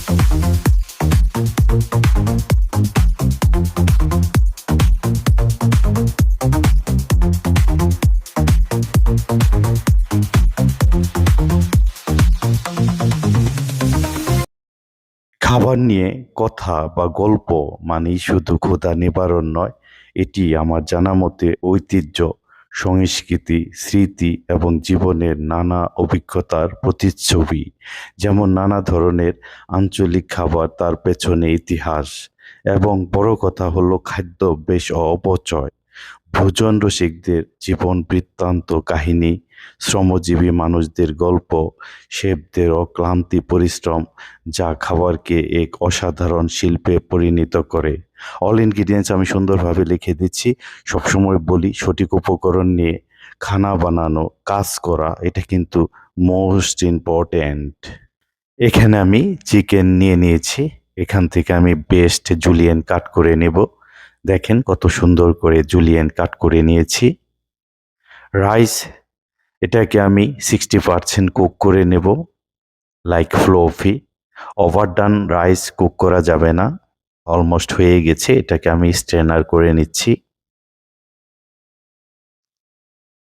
খাবার নিয়ে কথা বা গল্প মানেই শুধু ক্ষুধা নিবারণ নয়, এটি আমার জানা মতে ঐতিহ্য, সংস্কৃতি, স্মৃতি এবং জীবনের নানা অভিজ্ঞতার প্রতিচ্ছবি। যেমন নানা ধরনের আঞ্চলিক খাবার, তার পেছনে ইতিহাস, এবং বড় কথা হলো খাদ্য বেশ অপচয়। ভোজন রসিকদের জীবন বৃত্তান্ত কাহিনী, শ্রমজীবী মানুষদের গল্প, শেফদের অক্লান্তি পরিশ্রম, যা খাবারকে এক অসাধারণ শিল্পে পরিণত করে। অল ইনগ্রিডিয়েন্টস আমি সুন্দরভাবে লিখে দিচ্ছি। সবসময় বলি সঠিক উপকরণ নিয়ে খানা বানানো, কাজ করা এটা কিন্তু মোস্ট ইম্পর্ট্যান্ট। এখানে আমি চিকেন নিয়ে নিয়েছি। এখান থেকে আমি বেস্ট জুলিয়েন কাট করে নেব। দেখেন কত সুন্দর করে জুলিয়েন কাট করে নিয়েছি। রাইস, এটাকে আমি 60% কুক করে নেব, লাইক ফ্লোফি। ওভারডান রাইস কুক করা যাবে না। অলমোস্ট হয়ে গেছে, এটাকে আমি স্ট্রেনার করে নিচ্ছি।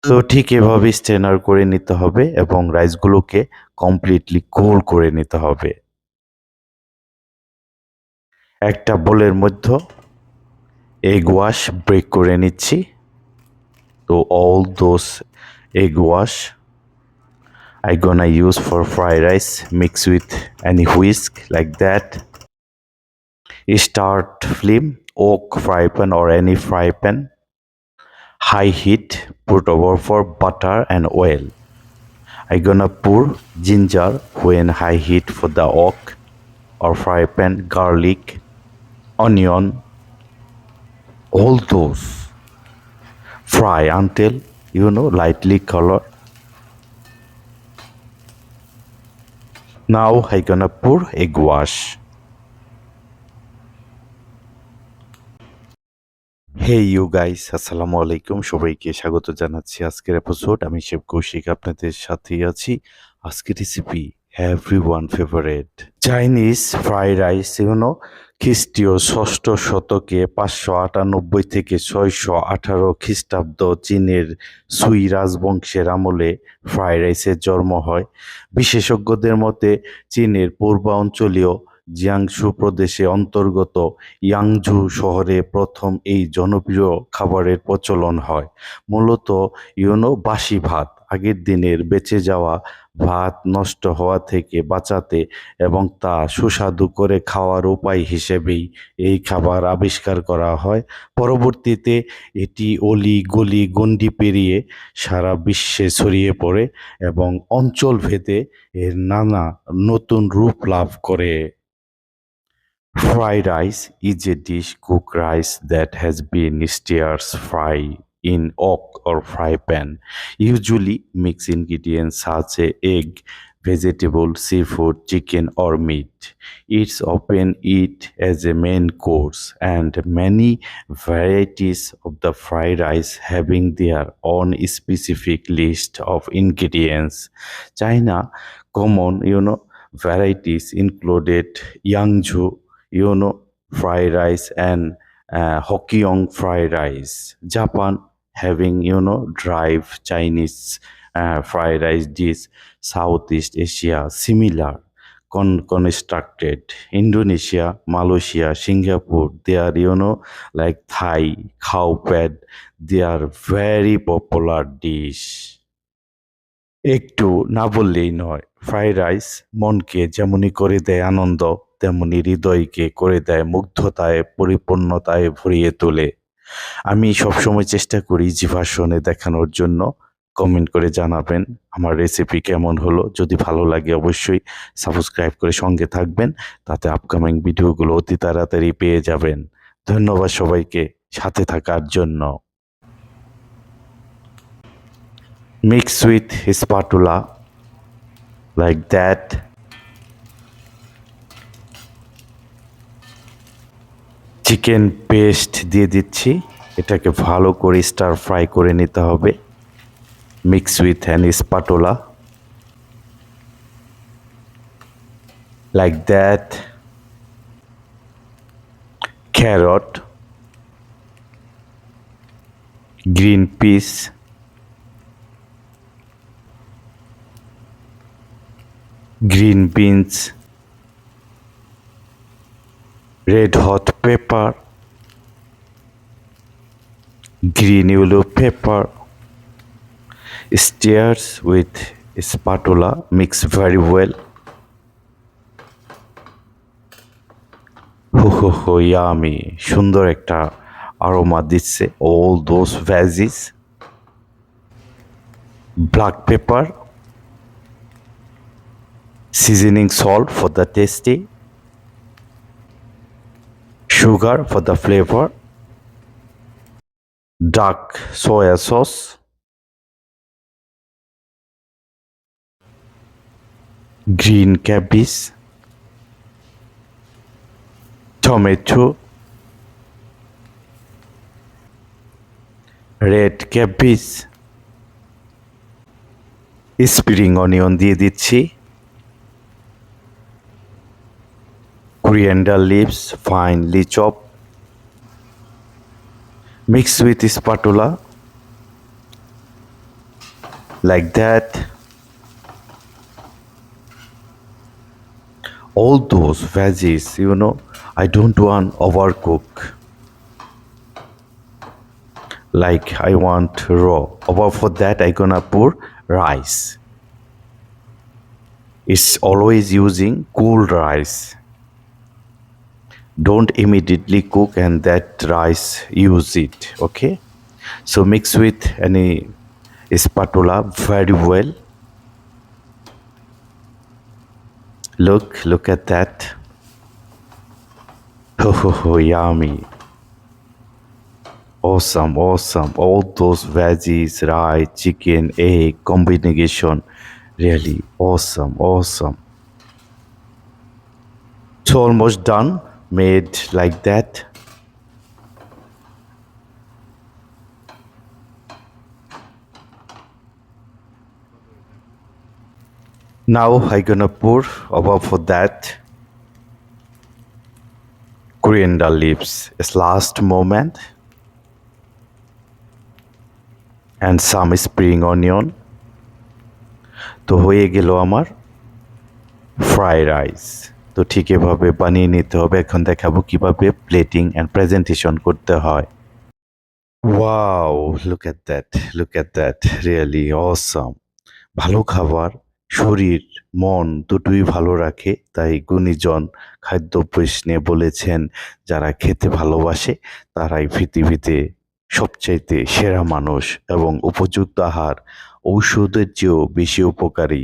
তো ঠিক এভাবে স্ট্রেনার করে নিতে হবে এবং রাইসগুলোকে কমপ্লিটলি কোল করে নিতে হবে। একটা বোলের মধ্যে এগ ওয়াশ ব্রেক করে নিচ্ছি। তো all those egg wash I gonna use for fried rice, mix with any whisk like that. Start flame, oak fry pan or any fry pan. High heat, put over for butter and oil. I gonna pour ginger when high heat for the oak or fry pan, garlic, onion, all those. Fry until lightly color. Now I gonna pour egg wash. Hey you guys, আসসালামু আলাইকুম। সবাইকে স্বাগত জানাচ্ছি আজকের episode. আমি chef Kaushik আপনাদের সাথেই আছি। আজকের recipe everyone favourite Chinese fried rice. খ্রিস্টীয় ষষ্ঠ শতকে 598 থেকে 618 খ্রিস্টাব্দ চীনের সুই রাজবংশের আমলে ফ্রাইড রাইসের জন্ম হয়। বিশেষজ্ঞদের মতে চীনের পূর্বাঞ্চলীয় জিয়াংসু প্রদেশে অন্তর্গত ইয়াংঝু শহরে প্রথম এই জনপ্রিয় খাবারের প্রচলন হয়। মূলত বাসি ভাত, আগের দিনের বেঁচে যাওয়া ভাত নষ্ট হওয়া থেকে বাঁচাতে এবং তা সুস্বাদু করে খাওয়ার উপায় হিসেবেই এই খাবার আবিষ্কার করা হয়। পরবর্তীতে এটি অলি গলি গণ্ডি পেরিয়ে সারা বিশ্বে ছড়িয়ে পড়ে এবং অঞ্চলভেদে এর নানা নতুন রূপ লাভ করে। Fried rice is a dish cooked rice that has been stir fry in wok or fry pan. Usually mixed ingredients such as egg, vegetable, seafood, chicken or meat. It's often eaten as a main course and many varieties of the fried rice having their own specific list of ingredients. China common varieties included Yangzhou fried rice and Hokkien fried rice. Japan having drive Chinese fried rice dish. Southeast Asia similar constructed. Indonesia, Malaysia, Singapore, they are like Thai khao pad. They are very popular dish. একটু না বললেই নয়, fried rice মনকে যেমনই করে দেয় আনন্দ, তেমনি হৃদয়কে করে দেয় মুগ্ধতায়, পরিপূর্ণতায় ভরিয়ে তোলে। আমি সবসময় চেষ্টা করি জিভার স্বাদে দেখানোর জন্য। কমেন্ট করে জানাবেন আমার রেসিপি কেমন হলো। যদি ভালো লাগে অবশ্যই সাবস্ক্রাইব করে সঙ্গে থাকবেন, তাতে আপকামিং ভিডিওগুলো অতি তাড়াতাড়ি পেয়ে যাবেন। ধন্যবাদ সবাইকে সাথে থাকার জন্য। Mix with spatula like that. Chicken paste দিয়ে দিচ্ছি, এটাকে ভালো করে স্টার ফ্রাই করে নিতে হবে। Mix with an spatula. like that. Carrot, green peas, green beans, red hot pepper, green yellow pepper. Stirred with spatula, mix very well. হো হো হো ইয়ামি সুন্দর একটা আরোমা দিচ্ছে all those veggies, black pepper, seasoning salt for the tasty, sugar for the flavor, dark soya sauce, green cabbage, tomato, red cabbage, spring onion দিয়ে দিচ্ছি, coriander leaves finely chopped, mix with spatula like that. All those veggies, I don't want overcook, like I want raw. Over for that I gonna pour rice. It's always using cool rice. Don't immediately cook and that rice use it, okay? So mix with any spatula very well. Look at that. Oh, yummy. Awesome. All those veggies, rice, chicken, egg combination. Really awesome. It's almost done. Made like that. Now I gonna pour above for that coriander leaves. It's last moment. And some spring onion. তো হয়ে গেল আমার fry rice. তো ঠিক এভাবে বানিয়ে নিতে হবে। এখন দেখাবো কিভাবে প্লেটিং অ্যান্ড প্রেজেন্টেশন করতে হয়। Wow, look at that, really awesome. ভালো খাবার শরীর মন দুটোই ভালো রাখে, তাই গুণীজন খাদ্যাভ্যাস নিয়ে বলেছেন যারা খেতে ভালোবাসে তারাই পৃথিবীতে সবচাইতে সেরা মানুষ এবং উপযুক্ত আহার ঔষধের চেয়েও বেশি উপকারী।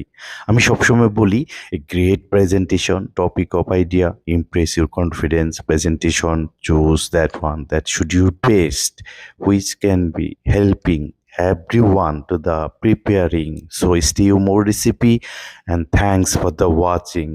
আমি সবসময় বলি a great presentation, topic of idea, impress your confidence, presentation, choose that one that should your best, which can be helping everyone to the preparing. So stay more recipe and thanks for the watching.